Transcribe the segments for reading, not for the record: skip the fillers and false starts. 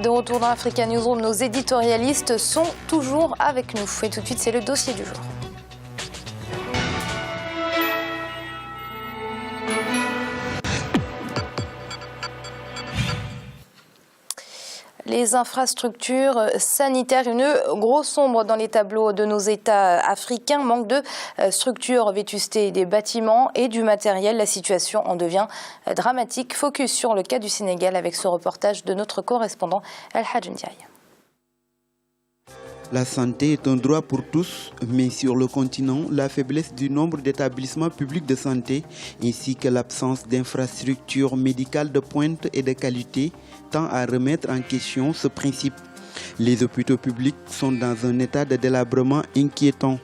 De retour dans Africa Newsroom, nos éditorialistes sont toujours avec nous. Et tout de suite, c'est le dossier du jour. Les infrastructures sanitaires, une grosse ombre dans les tableaux de nos États africains. Manque de structures, vétusté des bâtiments et du matériel. La situation en devient dramatique. Focus sur le cas du Sénégal avec ce reportage de notre correspondant El Hadj Ndiaye. La santé est un droit pour tous, mais sur le continent, la faiblesse du nombre d'établissements publics de santé ainsi que l'absence d'infrastructures médicales de pointe et de qualité tend à remettre en question ce principe. Les hôpitaux publics sont dans un état de délabrement inquiétant.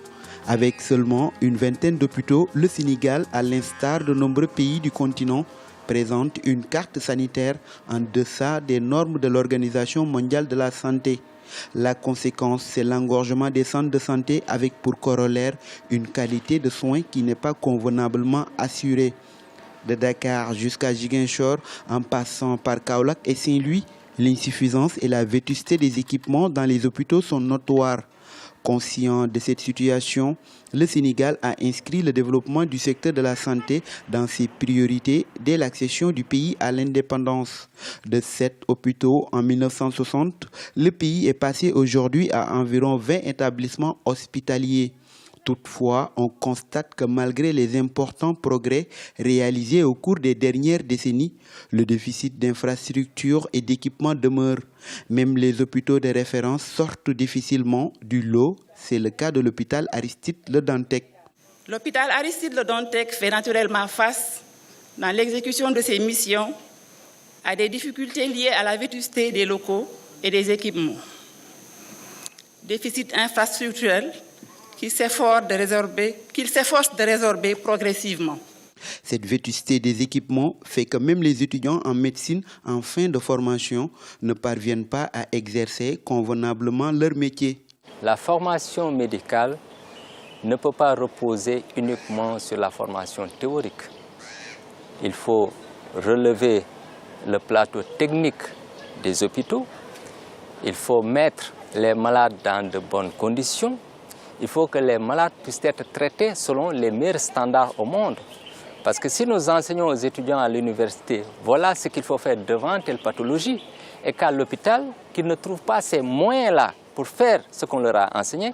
Avec seulement une vingtaine d'hôpitaux, le Sénégal, à l'instar de nombreux pays du continent, présente une carte sanitaire en deçà des normes de l'Organisation mondiale de la santé. La conséquence, c'est l'engorgement des centres de santé avec pour corollaire une qualité de soins qui n'est pas convenablement assurée. De Dakar jusqu'à Ziguinchor, en passant par Kaolack et Saint-Louis, l'insuffisance et la vétusté des équipements dans les hôpitaux sont notoires. Conscient de cette situation, le Sénégal a inscrit le développement du secteur de la santé dans ses priorités dès l'accession du pays à l'indépendance. De 7 hôpitaux en 1960, le pays est passé aujourd'hui à environ 20 établissements hospitaliers. Toutefois, on constate que malgré les importants progrès réalisés au cours des dernières décennies, le déficit d'infrastructures et d'équipements demeure. Même les hôpitaux de référence sortent difficilement du lot. C'est le cas de l'hôpital Aristide Le Dantec. L'hôpital Aristide Le Dantec fait naturellement face, dans l'exécution de ses missions, à des difficultés liées à la vétusté des locaux et des équipements. Déficit infrastructurel qu'il s'efforce de résorber progressivement. Cette vétusté des équipements fait que même les étudiants en médecine en fin de formation ne parviennent pas à exercer convenablement leur métier. La formation médicale ne peut pas reposer uniquement sur la formation théorique. Il faut relever le plateau technique des hôpitaux. Il faut mettre les malades dans de bonnes conditions. Il faut que les malades puissent être traités selon les meilleurs standards au monde. Parce que si nous enseignons aux étudiants à l'université, voilà ce qu'il faut faire devant telle pathologie, et qu'à l'hôpital, qu'ils ne trouvent pas ces moyens-là pour faire ce qu'on leur a enseigné,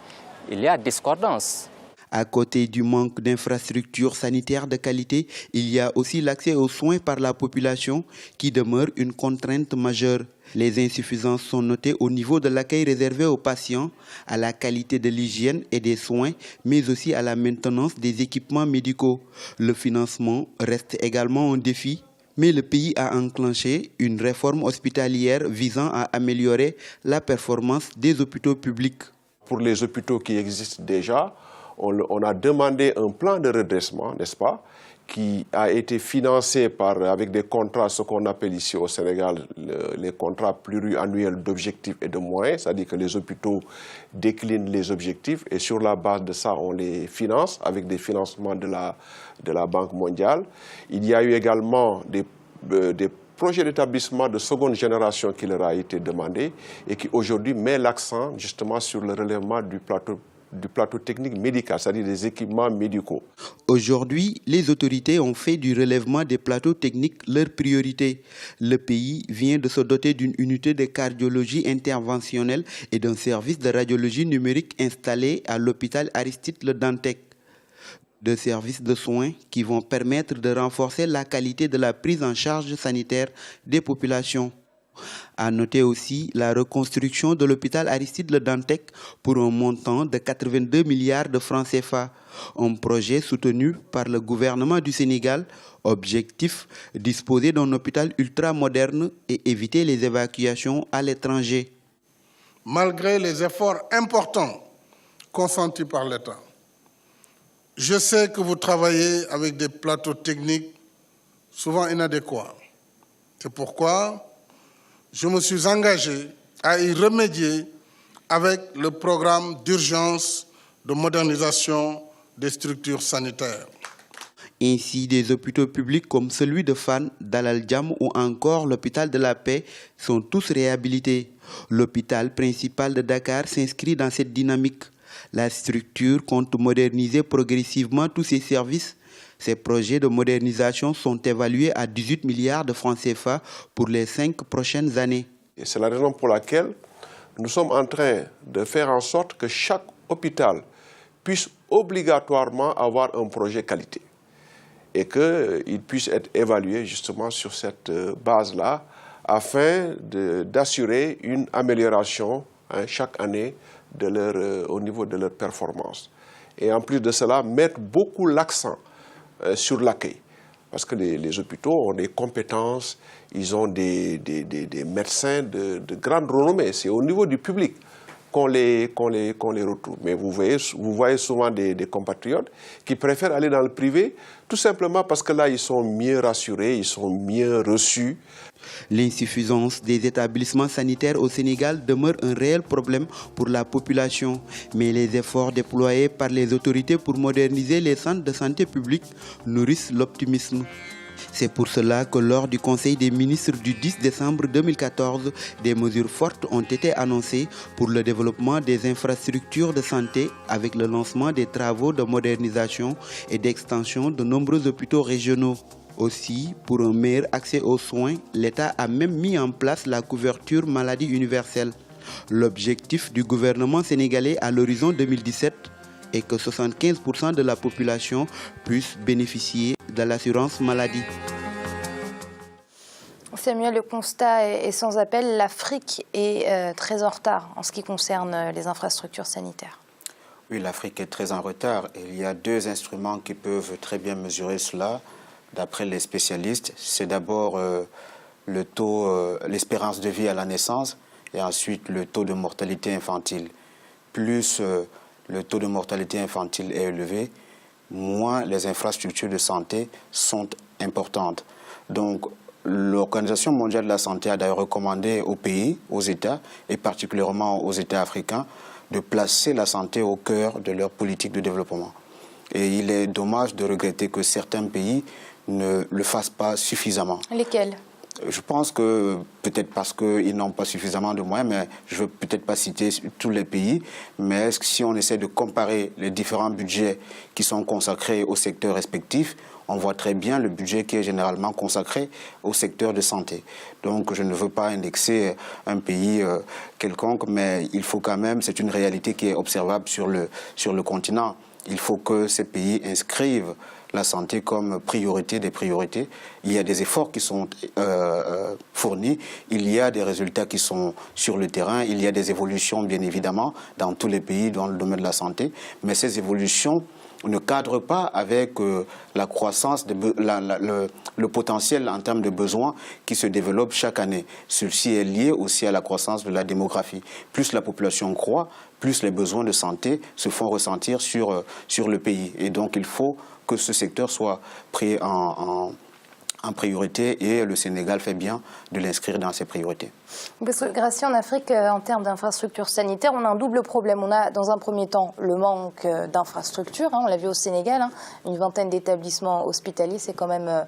il y a discordance. À côté du manque d'infrastructures sanitaires de qualité, il y a aussi l'accès aux soins par la population qui demeure une contrainte majeure. Les insuffisances sont notées au niveau de l'accueil réservé aux patients, à la qualité de l'hygiène et des soins, mais aussi à la maintenance des équipements médicaux. Le financement reste également un défi, mais le pays a enclenché une réforme hospitalière visant à améliorer la performance des hôpitaux publics. Pour les hôpitaux qui existent déjà, on a demandé un plan de redressement, n'est-ce pas, qui a été financé avec des contrats, ce qu'on appelle ici au Sénégal les contrats pluriannuels d'objectifs et de moyens, c'est-à-dire que les hôpitaux déclinent les objectifs et sur la base de ça, on les finance avec des financements de la Banque mondiale. Il y a eu également des projets d'établissement de seconde génération qui leur a été demandé et qui aujourd'hui met l'accent justement sur le relèvement du plateau technique médical, c'est-à-dire des équipements médicaux. Aujourd'hui, les autorités ont fait du relèvement des plateaux techniques leur priorité. Le pays vient de se doter d'une unité de cardiologie interventionnelle et d'un service de radiologie numérique installé à l'hôpital Aristide Le Dantec. Deux services de soins qui vont permettre de renforcer la qualité de la prise en charge sanitaire des populations. À noter aussi la reconstruction de l'hôpital Aristide Le Dantec pour un montant de 82 milliards de francs CFA. Un projet soutenu par le gouvernement du Sénégal. Objectif, disposer d'un hôpital ultra-moderne et éviter les évacuations à l'étranger. Malgré les efforts importants consentis par l'État, je sais que vous travaillez avec des plateaux techniques souvent inadéquats. C'est pourquoi je me suis engagé à y remédier avec le programme d'urgence de modernisation des structures sanitaires. Ainsi, des hôpitaux publics comme celui de Fann, d'Al Djam ou encore l'hôpital de la Paix sont tous réhabilités. L'hôpital principal de Dakar s'inscrit dans cette dynamique. La structure compte moderniser progressivement tous ses services. Ces projets de modernisation sont évalués à 18 milliards de francs CFA pour les 5 prochaines années. C'est la raison pour laquelle nous sommes en train de faire en sorte que chaque hôpital puisse obligatoirement avoir un projet qualité et qu'il puisse être évalué justement sur cette base-là afin d'assurer une amélioration chaque année au niveau de leur performance. Et en plus de cela, mettre beaucoup l'accent sur l'accueil. Parce que les hôpitaux ont des compétences, ils ont des médecins de grande renommée. C'est au niveau du public qu'on les retrouve. Mais vous voyez souvent des compatriotes qui préfèrent aller dans le privé, tout simplement parce que là, ils sont mieux rassurés, ils sont mieux reçus. L'insuffisance des établissements sanitaires au Sénégal demeure un réel problème pour la population. Mais les efforts déployés par les autorités pour moderniser les centres de santé publics nourrissent l'optimisme. C'est pour cela que lors du Conseil des ministres du 10 décembre 2014, des mesures fortes ont été annoncées pour le développement des infrastructures de santé avec le lancement des travaux de modernisation et d'extension de nombreux hôpitaux régionaux. Aussi, pour un meilleur accès aux soins, l'État a même mis en place la couverture maladie universelle. L'objectif du gouvernement sénégalais à l'horizon 2017 est que 75% de la population puisse bénéficier de l'assurance maladie. Samuel, le constat est sans appel. L'Afrique est très en retard en ce qui concerne les infrastructures sanitaires. Oui, l'Afrique est très en retard. Il y a 2 instruments qui peuvent très bien mesurer cela. D'après les spécialistes, c'est d'abord le taux, l'espérance de vie à la naissance et ensuite le taux de mortalité infantile. Plus le taux de mortalité infantile est élevé, moins les infrastructures de santé sont importantes. Donc, l'Organisation mondiale de la santé a d'ailleurs recommandé aux pays, aux États, et particulièrement aux États africains, de placer la santé au cœur de leur politique de développement. Et il est dommage de regretter que certains pays ne le fassent pas suffisamment. Lesquels ? Je pense que peut-être parce qu'ils n'ont pas suffisamment de moyens, mais je ne veux peut-être pas citer tous les pays, mais si on essaie de comparer les différents budgets qui sont consacrés aux secteurs respectifs, on voit très bien le budget qui est généralement consacré au secteur de santé. Donc je ne veux pas indexer un pays quelconque, mais il faut quand même, c'est une réalité qui est observable sur le continent. Il faut que ces pays inscrivent la santé comme priorité des priorités. Il y a des efforts qui sont fournis, il y a des résultats qui sont sur le terrain, il y a des évolutions bien évidemment dans tous les pays dans le domaine de la santé, mais ces évolutions ne cadrent pas avec la croissance, le potentiel en termes de besoins qui se développe chaque année. Ceci est lié aussi à la croissance de la démographie. Plus la population croît, plus les besoins de santé se font ressentir sur le pays. Et donc il faut que ce secteur soit pris en priorité et le Sénégal fait bien de l'inscrire dans ses priorités. Parce que Gracie, en Afrique, en termes d'infrastructures sanitaires, on a un double problème. On a dans un premier temps le manque d'infrastructures, on l'a vu au Sénégal, une vingtaine d'établissements hospitaliers, c'est quand même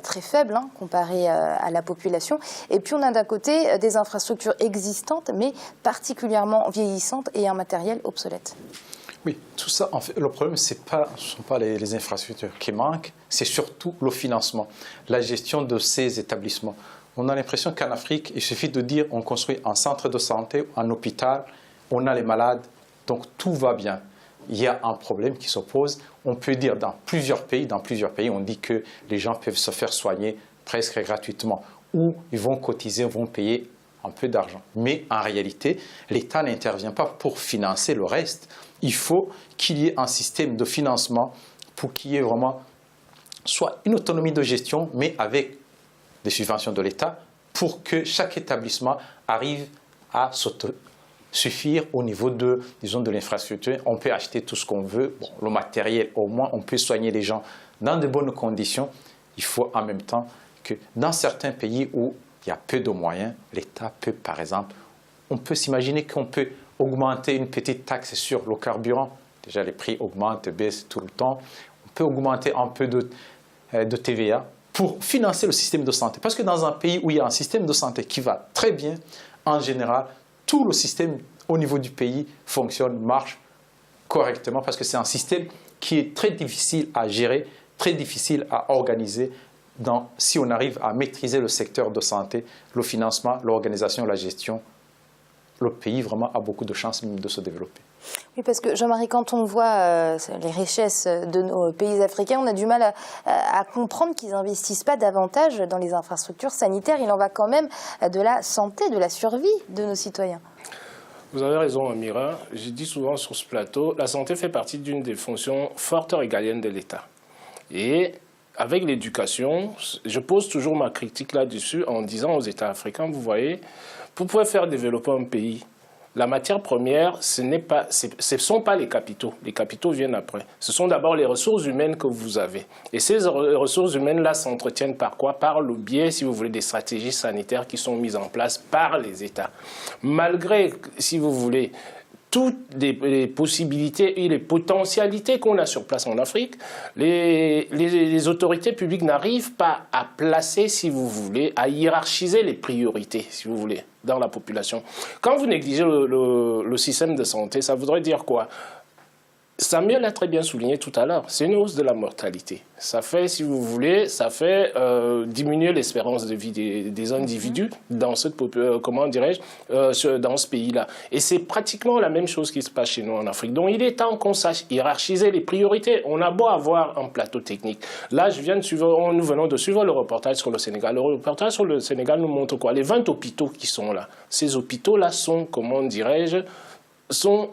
très faible comparé à la population. Et puis on a d'un côté des infrastructures existantes, mais particulièrement vieillissantes et un matériel obsolète. Oui, tout ça, en fait, le problème, ce ne sont pas les infrastructures qui manquent, c'est surtout le financement, la gestion de ces établissements. On a l'impression qu'en Afrique, il suffit de dire on construit un centre de santé, un hôpital, on a les malades, donc tout va bien. Il y a un problème qui s'oppose. On peut dire dans plusieurs pays, on dit que les gens peuvent se faire soigner presque gratuitement ou ils vont cotiser, vont payer un peu d'argent. Mais en réalité, l'État n'intervient pas pour financer le reste. Il faut qu'il y ait un système de financement pour qu'il y ait vraiment soit une autonomie de gestion, mais avec des subventions de l'État, pour que chaque établissement arrive à suffire au niveau de l'infrastructure. On peut acheter tout ce qu'on veut, le matériel au moins, on peut soigner les gens dans de bonnes conditions. Il faut en même temps que dans certains pays où il y a peu de moyens, l'État peut par exemple, on peut s'imaginer qu'on peut augmenter une petite taxe sur le carburant. Déjà les prix augmentent, baissent tout le temps. On peut augmenter un peu de TVA pour financer le système de santé. Parce que dans un pays où il y a un système de santé qui va très bien, en général, tout le système au niveau du pays fonctionne, marche correctement, parce que c'est un système qui est très difficile à gérer, très difficile à organiser. Si on arrive à maîtriser le secteur de santé, le financement, l'organisation, la gestion, le pays vraiment a beaucoup de chances de se développer. Oui, parce que Jean-Marie, quand on voit les richesses de nos pays africains, on a du mal à comprendre qu'ils n'investissent pas davantage dans les infrastructures sanitaires. Il en va quand même de la santé, de la survie de nos citoyens. Vous avez raison, Amira. Je dis souvent sur ce plateau, la santé fait partie d'une des fonctions fortes régaliennes de l'État. Et avec l'éducation, je pose toujours ma critique là-dessus en disant aux États africains, vous voyez, pour pouvoir faire développer un pays, la matière première, ce ne sont pas les capitaux. Les capitaux viennent après. Ce sont d'abord les ressources humaines que vous avez. Et ces ressources humaines-là s'entretiennent par quoi? Par le biais, si vous voulez, des stratégies sanitaires qui sont mises en place par les États. Malgré, si vous voulez, toutes les possibilités et les potentialités qu'on a sur place en Afrique, les autorités publiques n'arrivent pas à placer, si vous voulez, à hiérarchiser les priorités, si vous voulez, dans la population. Quand vous négligez le système de santé, ça voudrait dire quoi? Samuel l'a très bien souligné tout à l'heure, c'est une hausse de la mortalité. Ça fait, si vous voulez, ça fait diminuer l'espérance de vie des individus dans dans ce pays-là. Et c'est pratiquement la même chose qui se passe chez nous en Afrique. Donc il est temps qu'on sache hiérarchiser les priorités. On a beau avoir un plateau technique. Là, nous venons de suivre le reportage sur le Sénégal. Le reportage sur le Sénégal nous montre quoi? Les 20 hôpitaux qui sont là. Ces hôpitaux-là sont, comment dirais-je, sont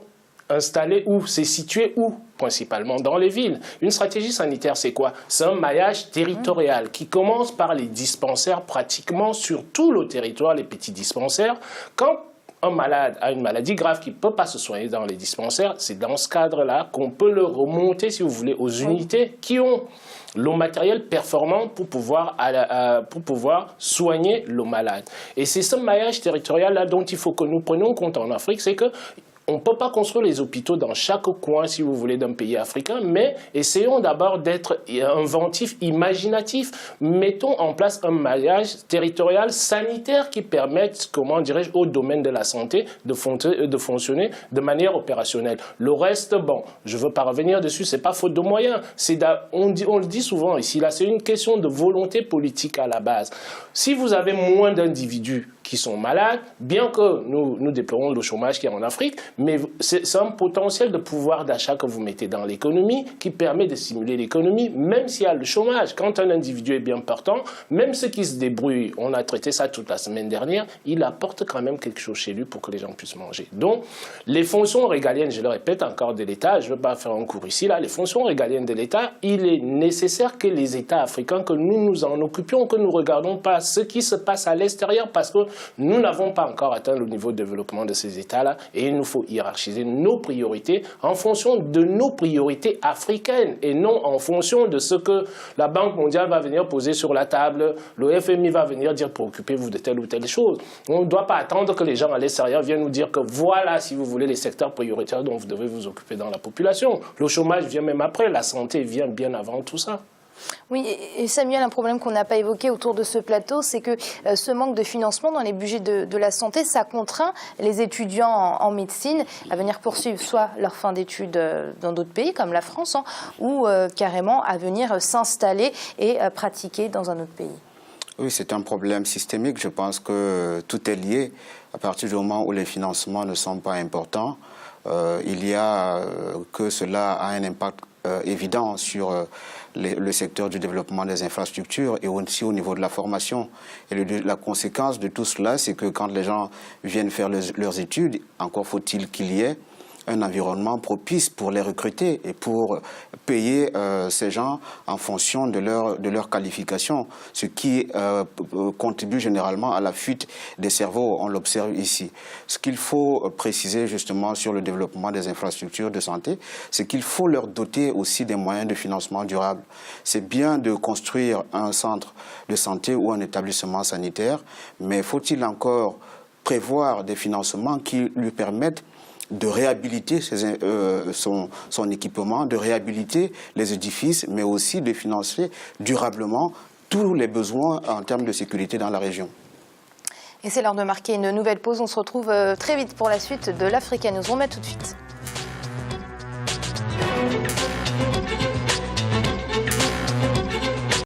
installé où? C'est situé où? Principalement dans les villes. Une stratégie sanitaire, c'est quoi? C'est un maillage territorial qui commence par les dispensaires pratiquement sur tout le territoire, les petits dispensaires. Quand un malade a une maladie grave qui ne peut pas se soigner dans les dispensaires, c'est dans ce cadre-là qu'on peut le remonter, si vous voulez, aux unités qui ont le matériel performant pour pouvoir soigner le malade. Et c'est ce maillage territorial-là dont il faut que nous prenions compte en Afrique, c'est que on ne peut pas construire les hôpitaux dans chaque coin, si vous voulez, d'un pays africain, mais essayons d'abord d'être inventifs, imaginatifs. Mettons en place un maillage territorial sanitaire qui permette, comment dirais-je, au domaine de la santé de fonctionner de manière opérationnelle. Le reste, bon, je ne veux pas revenir dessus, ce n'est pas faute de moyens. On le dit souvent ici, là, c'est une question de volonté politique à la base. Si vous avez moins d'individus qui sont malades, bien que nous déplorons le chômage qui est en Afrique, mais c'est un potentiel de pouvoir d'achat que vous mettez dans l'économie qui permet de stimuler l'économie, même s'il y a le chômage. Quand un individu est bien portant, même ceux qui se débrouillent, on a traité ça toute la semaine dernière, il apporte quand même quelque chose chez lui pour que les gens puissent manger. Donc, les fonctions régaliennes, je le répète encore, de l'État, je ne veux pas faire un cours ici, là, les fonctions régaliennes de l'État, il est nécessaire que les États africains, que nous nous en occupions, que nous ne regardons pas ce qui se passe à l'extérieur, parce que nous n'avons pas encore atteint le niveau de développement de ces États-là et il nous faut hiérarchiser nos priorités en fonction de nos priorités africaines et non en fonction de ce que la Banque mondiale va venir poser sur la table, le FMI va venir dire préoccupez-vous de telle ou telle chose. On ne doit pas attendre que les gens à l'extérieur viennent nous dire que voilà, si vous voulez, les secteurs prioritaires dont vous devez vous occuper dans la population. Le chômage vient même après, la santé vient bien avant tout ça. Oui, et Samuel, un problème qu'on n'a pas évoqué autour de ce plateau, c'est que ce manque de financement dans les budgets de la santé, ça contraint les étudiants en médecine à venir poursuivre soit leur fin d'études dans d'autres pays, comme la France, ou carrément à venir s'installer et pratiquer dans un autre pays. Oui, c'est un problème systémique. Je pense que tout est lié. À partir du moment où les financements ne sont pas importants, il y a que cela a un impact évident sur le secteur du développement des infrastructures et aussi au niveau de la formation. Et la conséquence de tout cela, c'est que quand les gens viennent faire leurs études, encore faut-il qu'il y ait un environnement propice pour les recruter et pour payer ces gens en fonction de leur qualification, ce qui contribue généralement à la fuite des cerveaux, on l'observe ici. Ce qu'il faut préciser justement sur le développement des infrastructures de santé, c'est qu'il faut leur doter aussi des moyens de financement durable. C'est bien de construire un centre de santé ou un établissement sanitaire, mais faut-il encore prévoir des financements qui lui permettent de réhabiliter son équipement, de réhabiliter les édifices, mais aussi de financer durablement tous les besoins en termes de sécurité dans la région. Et c'est l'heure de marquer une nouvelle pause. On se retrouve très vite pour la suite de l'Africa News. On met tout de suite.